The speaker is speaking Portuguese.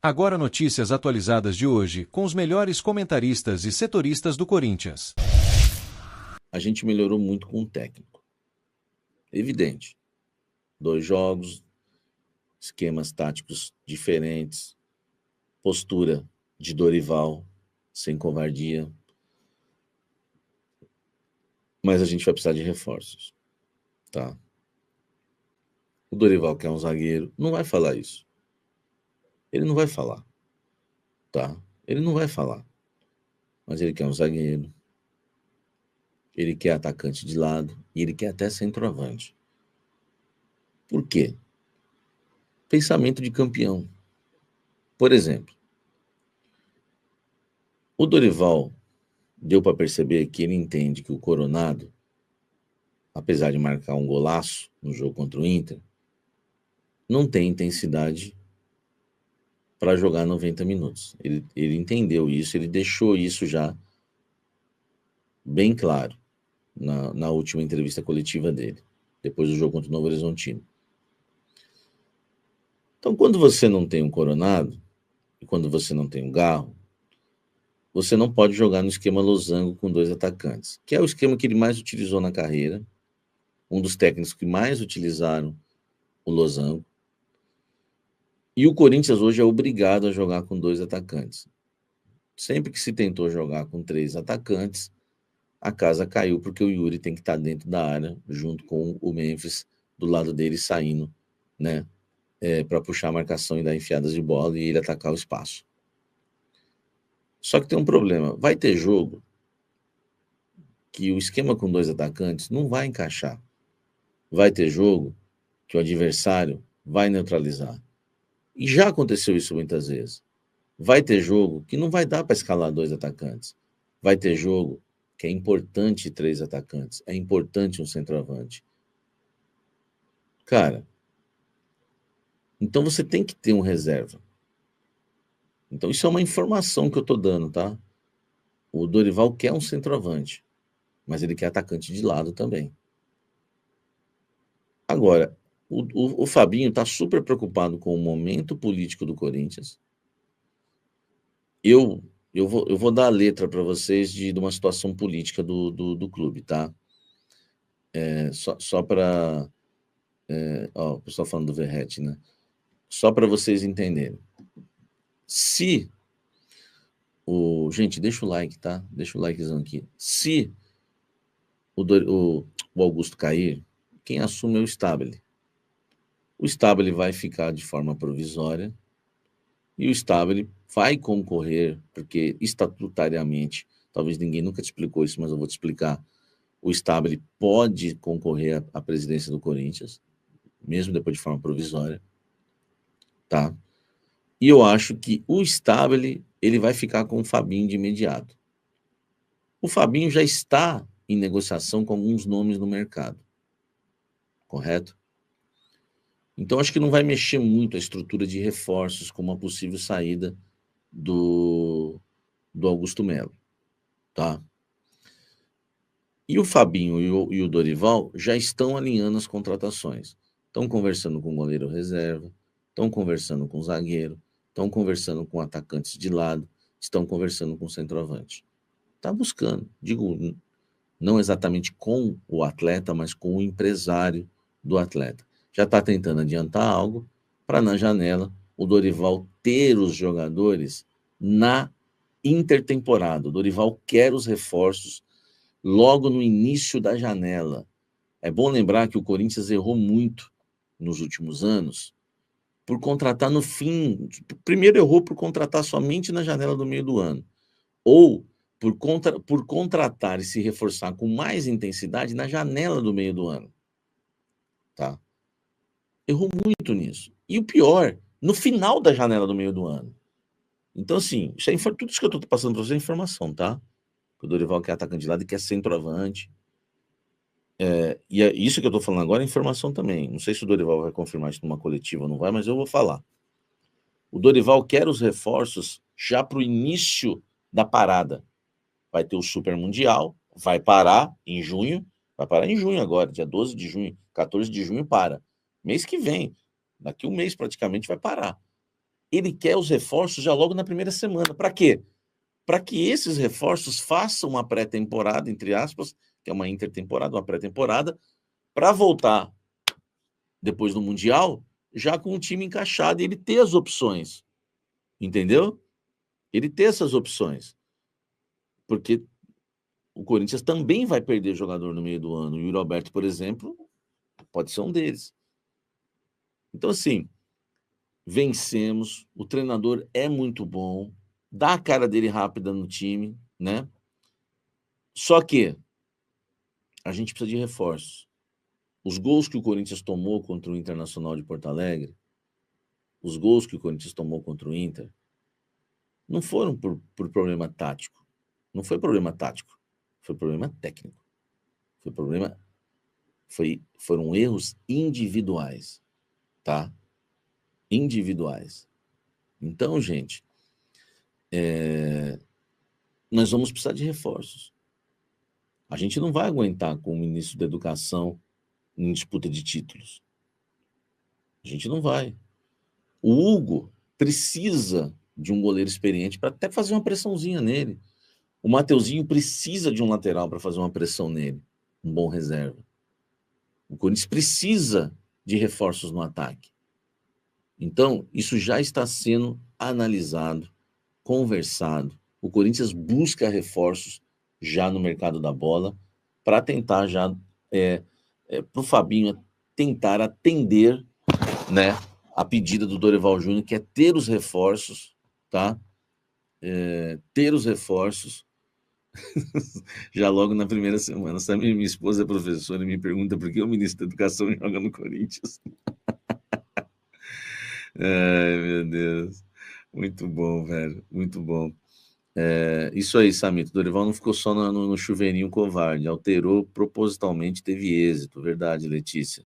Agora notícias atualizadas de hoje, com os melhores comentaristas e setoristas do Corinthians. A gente melhorou muito com o técnico. Evidente. 2 jogos, esquemas táticos diferentes, postura de Dorival, sem covardia. Mas a gente vai precisar de reforços, tá? O Dorival, que é um zagueiro, não vai falar isso. Ele não vai falar, tá? Ele não vai falar. Mas ele quer um zagueiro, ele quer atacante de lado e ele quer até centroavante. Por quê? Pensamento de campeão. Por exemplo, o Dorival deu para perceber que ele entende que o Coronado, apesar de marcar um golaço no jogo contra o Inter, não tem intensidade para jogar 90 minutos. Ele entendeu isso, ele deixou isso já bem claro na última entrevista coletiva dele, depois do jogo contra o Novo Horizontino. Então, quando você não tem um Coronado, e quando você não tem um Garro, você não pode jogar no esquema losango com 2 atacantes, que é o esquema que ele mais utilizou na carreira, um dos técnicos que mais utilizaram o losango. E o Corinthians hoje é obrigado a jogar com 2 atacantes. Sempre que se tentou jogar com 3 atacantes, a casa caiu, porque o Yuri tem que estar dentro da área, junto com o Memphis, do lado dele, saindo, né, para puxar a marcação e dar enfiadas de bola e ele atacar o espaço. Só que tem um problema. Vai ter jogo que o esquema com 2 atacantes não vai encaixar. Vai ter jogo que o adversário vai neutralizar. E já aconteceu isso muitas vezes. Vai ter jogo que não vai dar para escalar 2 atacantes. Vai ter jogo que é importante 3 atacantes. É importante um centroavante. Cara, então você tem que ter um reserva. Então isso é uma informação que eu estou dando, tá? O Dorival quer um centroavante, mas ele quer atacante de lado também. Agora, o Fabinho está super preocupado com o momento político do Corinthians. Eu vou dar a letra para vocês de uma situação política do clube, tá? Só para... o pessoal falando do Verratti, né? Só para vocês entenderem. Se... Gente, deixa o like, tá? Deixa o likezão aqui. Se o Augusto cair, quem assume é o Stabile. O Stabile vai ficar de forma provisória e o Stabile vai concorrer, porque estatutariamente, talvez ninguém nunca te explicou isso, mas eu vou te explicar. O Stabile pode concorrer à presidência do Corinthians, mesmo depois de forma provisória, tá? E eu acho que o Stabile, ele vai ficar com o Fabinho de imediato. O Fabinho já está em negociação com alguns nomes no mercado, correto? Então, acho que não vai mexer muito a estrutura de reforços com uma possível saída do Augusto Melo, tá? E o Fabinho e o Dorival já estão alinhando as contratações. Estão conversando com o goleiro reserva, estão conversando com o zagueiro, estão conversando com atacantes de lado, estão conversando com o centroavante. Está buscando, digo, não exatamente com o atleta, mas com o empresário do atleta. Já está tentando adiantar algo para, na janela, o Dorival ter os jogadores na intertemporada. O Dorival quer os reforços logo no início da janela. É bom lembrar que o Corinthians errou muito nos últimos anos por contratar no fim. Primeiro errou por contratar somente na janela do meio do ano. Ou por contratar e se reforçar com mais intensidade na janela do meio do ano. Tá? Errou muito nisso. E o pior, no final da janela do meio do ano. Então, assim, tudo isso que eu estou passando para vocês é informação, tá? O Dorival quer atacante de lado e quer centroavante. E isso que eu estou falando agora é informação também. Não sei se o Dorival vai confirmar isso numa coletiva ou não vai, mas eu vou falar. O Dorival quer os reforços já para o início da parada. Vai ter o Super Mundial, vai parar em junho agora, dia 12 de junho, 14 de junho para. Mês que vem, daqui um mês praticamente vai parar. ele quer os reforços já logo na primeira semana. Para quê? Para que esses reforços façam uma pré-temporada, entre aspas, que é uma intertemporada, uma pré-temporada, para voltar depois do Mundial, já com o time encaixado e ele ter as opções. Entendeu? Ele ter essas opções. Porque o Corinthians também vai perder jogador no meio do ano. E o Yuri Alberto, por exemplo, pode ser um deles. Então, assim, vencemos, o treinador é muito bom, dá a cara dele rápida no time, né? Só que a gente precisa de reforços. Os gols que o Corinthians tomou contra o Internacional de Porto Alegre, os gols que o Corinthians tomou contra o Inter, não foram por problema tático. Não foi problema tático, foi problema técnico. Foram erros individuais, tá? Individuais. Então, gente, nós vamos precisar de reforços. A gente não vai aguentar com o ministro da Educação em disputa de títulos. A gente não vai. O Hugo precisa de um goleiro experiente para até fazer uma pressãozinha nele. O Mateuzinho precisa de um lateral para fazer uma pressão nele, um bom reserva. O Corinthians precisa de reforços no ataque. Então, isso já está sendo analisado, conversado. O Corinthians busca reforços já no mercado da bola para tentar já para o Fabinho tentar atender, né, a pedida do Dorival Júnior, que é ter os reforços, tá? Ter os reforços já logo na primeira semana. Sabe, minha esposa é professora e me pergunta por que o ministro da Educação joga no Corinthians. Ai, meu Deus. Muito bom, velho. Muito bom. Isso aí, Samito. Dorival não ficou só no chuveirinho covarde. Alterou propositalmente, teve êxito. Verdade, Letícia.